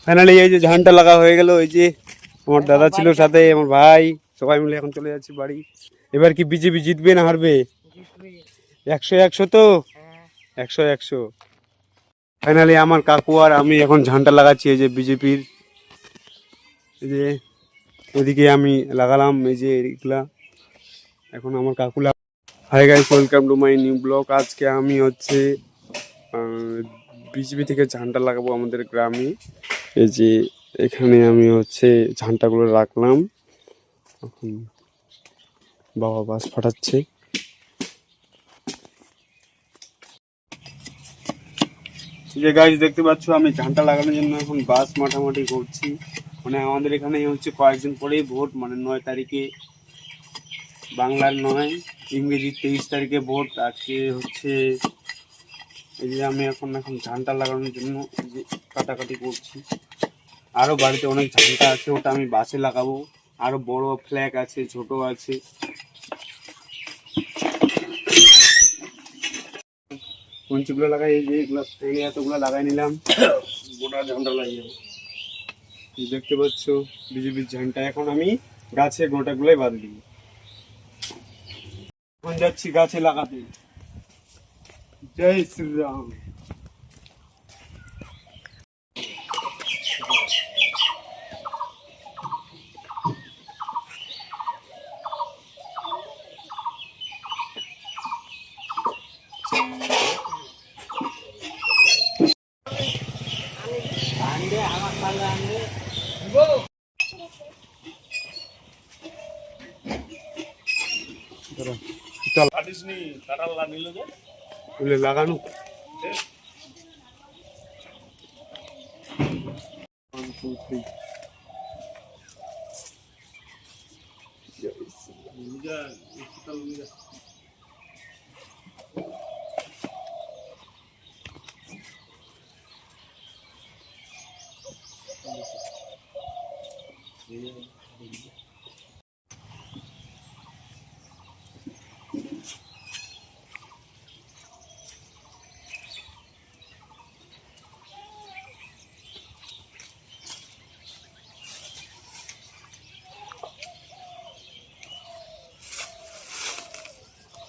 Finally এই যে ঝান্ডা লাগা হয়ে গেল। এই যে আমার দাদা ছিল সাথে, আমার ভাই, সবাই মিলে এখন চলে যাচ্ছি বাড়ি। এবার কি বিজেপি জিতবে না হারবে? 100-100 তো, 100-100। ফাইনালি আমার কাকু আর আমি এখন ঝান্ডা লাগাচ্ছি এই যে বিজেপির। এই যে ওইদিকে আমি লাগালাম, এই যে এগুলা এখন আমার কাকু। Hi guys, welcome to my new blog. আজকে আমি হচ্ছে বিজেপি থেকে ঝান্ডা লাগাবো আমাদের গ্রামে। এই যে এখানে আমি হচ্ছে ঝান্ডাগুলো রাখলাম। এখন বাবা বাস ফাটাচ্ছে। যে গাইস দেখতে পাচ্ছ, আমি ঝান্ডা লাগানোর জন্য এখন বাস মাঠামাঠি করছি। মানে আমাদের এখানে হচ্ছে কয়েকদিন পরেই ভোট, মানে 9 তারিখে, বাংলার 9, ইংরেজি 23 তারিখে ভোট। আজকে হচ্ছে এই যে আমি এখন ঝান্ডা লাগানোর জন্য যে কাটাকাটি করছি। আরও বাড়িতে অনেক ঝান্ডা আছে, ওটা আমি বাসে লাগাবো। আরও বড় ফ্ল্যাগ আছে, ছোট আছে। কঞ্চিগুলো লাগাই, এই যে এগুলো এতগুলো লাগাই নিলাম, গোটা ঝান্ডা লাগিয়ে দেখতে পাচ্ছ বিজেপির ঝান্ডা। এখন আমি গাছে গোটাগুলোই বাদ দিব। এখন যাচ্ছি গাছে লাগাতে। জয় শ্রীরাম। লাগানো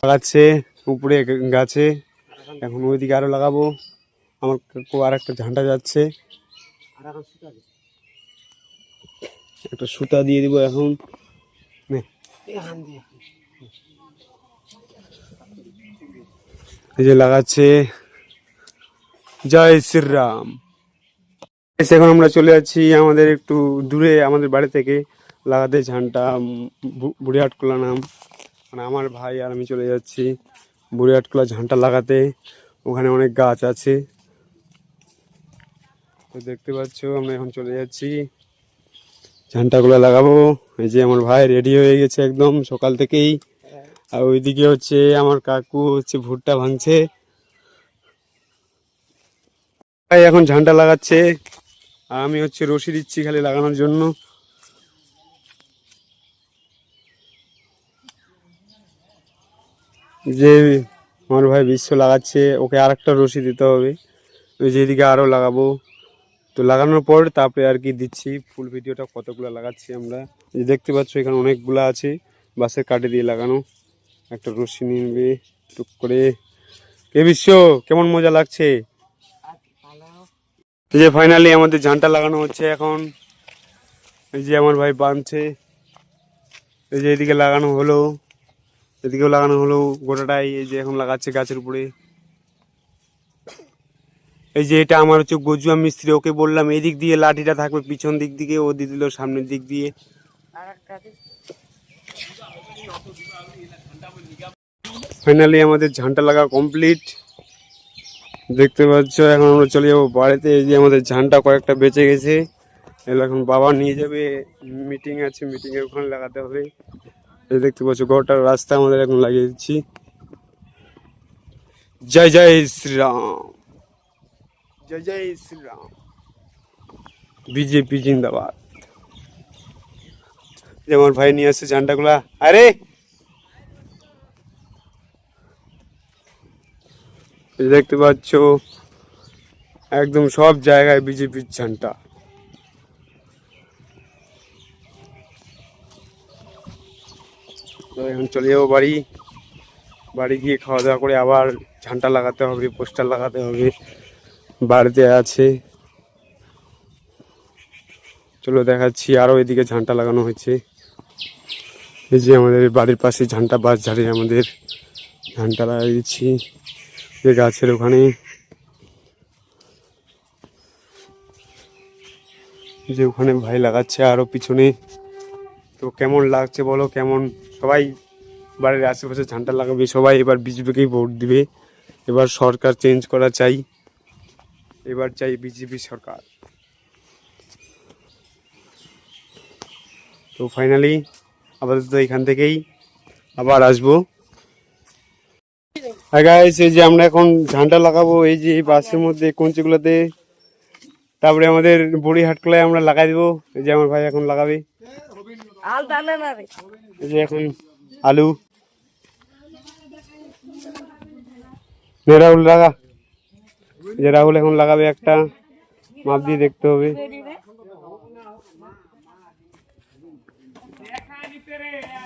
লাগাচ্ছে উপরে গাছে। এখন ওইদিকে আরো লাগাবো। আমার কাকু আর একটা ঝান্ডা যাচ্ছে, একটা সুতা দিয়ে দিব এখন। এই যে লাগাচ্ছে। জয় শ্রীরাম। এখন আমরা চলে যাচ্ছি আমাদের একটু দূরে, আমাদের বাড়ি থেকে লাগাতে ঝান্ডা। বুড়িহাটখোলা নাম, মানে আমার ভাই আর আমি চলে যাচ্ছি বুড়িহাটখোলা ঝান্ডা লাগাতে। ওখানে অনেক গাছ আছে, তো দেখতে পাচ্ছ আমরা এখন চলে যাচ্ছি ঝান্ডাগুলো লাগাবো। এই যে আমার ভাই রেডি হয়ে গেছে একদম সকাল থেকেই। আর ওইদিকে হচ্ছে আমার কাকু হচ্ছে ভুট্টা ভাঙছে। ভাই এখন ঝান্ডা লাগাচ্ছে আর আমি হচ্ছে রশি দিচ্ছি খালি লাগানোর জন্য। যে আমার ভাই বিশ্ব লাগাচ্ছে, ওকে আর একটা রশি দিতে হবে। ওই যেদিকে আরও লাগাবো, তো লাগানোর পর তারপরে আর কি দিচ্ছি ফুল ভিডিওটা কতগুলো লাগাচ্ছি আমরা। যে দেখতে পাচ্ছ এখানে অনেকগুলো আছে বাসের কাঠে দিয়ে লাগানো। একটা রশি নিয়ে নেবে টুক করে। কে বিশ্ব, কেমন মজা লাগছে? এই যে ফাইনালি আমাদের ঝান্ডা লাগানো হচ্ছে এখন। এই যে আমার ভাই বাঁধছে। এই যে এদিকে লাগানো হলো, এদিকেও লাগানো হলো গোটাটাই। এই যে এখন লাগাচ্ছে গাছের উপরে। এই যে এটা আমার হচ্ছে গজুয়া মিস্ত্রি, ওকে বললাম এই দিক দিয়ে লাঠিটা থাকবে পিছন দিক দিকে, ও দিয়ে দিল সামনের দিক দিয়ে। ফাইনালি আমাদের ঝান্ডা লাগা কমপ্লিট, দেখতে পাচ্ছ। এখন আমরা চলে যাবো বাড়িতে। এই যে আমাদের ঝান্ডা কয়েকটা বেঁচে গেছে, এগুলো এখন বাবা নিয়ে যাবে, মিটিং আছে, মিটিংয়ে ওখানে লাগাতে হবে। এই দেখতে পাচ্ছ গোটার রাস্তা আমাদের এখন লাগিয়ে দিচ্ছি। জয় জয় শ্রীরাম, জয় জয় শ্রীরাম, বিজেপি জিন্দাবাদ। আমার ভাই নিয়ে আসছে ঝান্ডাগুলা। আরে দেখতে পাচ্ছ একদম সব জায়গায় বিজেপির ঝান্ডা। তো এখন চলে যাবো বাড়ি। বাড়ি গিয়ে খাওয়া দাওয়া করে আবার ঝান্টা লাগাতে হবে, পোস্টার লাগাতে হবে, বাড়িতে আছে। চলো দেখাচ্ছি, আরও এদিকে ঝান্টা লাগানো হয়েছে। এই যে আমাদের বাড়ির পাশে ঝান্টা বাস ঝাড়ে আমাদের ঝান্টা লাগিয়ে দিচ্ছি যে গাছের ওখানে। যে ওখানে ভাই লাগাচ্ছে আরও পিছনে। তো কেমন লাগছে বলো, কেমন? সবাই বাড়ির আশেপাশে ঝান্টা লাগাবে, সবাই এবার বিজেপিকেই ভোট দিবে। এবার সরকার চেঞ্জ করা চাই, এবার চাই বিজেপি সরকার। তো ফাইনালি আপাতত এখান থেকেই আবার আসবো। গাইস, এই যে আমরা এখন ঝান্ডা লাগাবো এই যে এই বাসের মধ্যে কঞ্চিগুলোতে, তারপরে আমাদের বড়ি হাটকলায় আমরা লাগাই দেবো। এই যে আমার ভাই এখন লাগাবে। এই যে এখন আলু রাহুল লাগা, যে রাহুল এখন লাগাবে, একটা মাপ দিয়ে দেখতে হবে।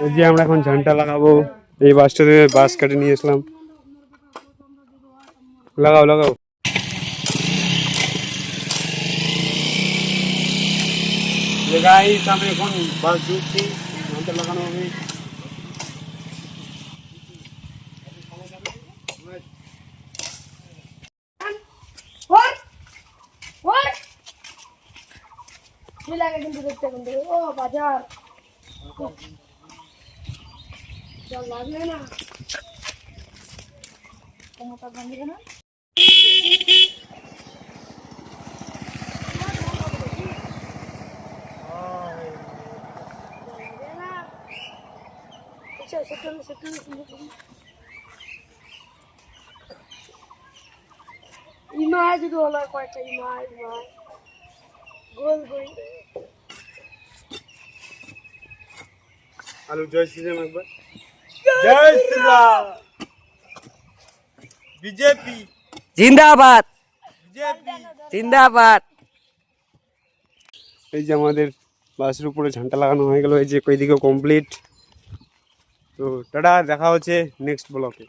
এই যে আমরা এখন ঝান্ডা লাগাবো, এই বাসটা থেকে বাস কাটে নিয়ে আসলাম। লাগাও লাগাও। গাইস, আমি এখন বাস ঢুকছি, ঝান্ডা লাগানো হবে। কিন্তু দেখতে কিন্তু ও বাজার লাগবে না মোটা ভাঙবে না। ইমাজ গোলা কয়টা ইমাজ গোল গোল আলু জয় শ্রীরাম একবার, জয় শ্রীরাম, বিজেপি জিন্দাবাদ, বিজেপি। জিন্দাবাদ। এই যে আমাদের বাসের উপরে ঝান্ডা লাগানো হয়ে গেল, এই যে ওইদিকে কমপ্লিট। তো টাটা, দেখা হচ্ছে নেক্সট ব্লকে।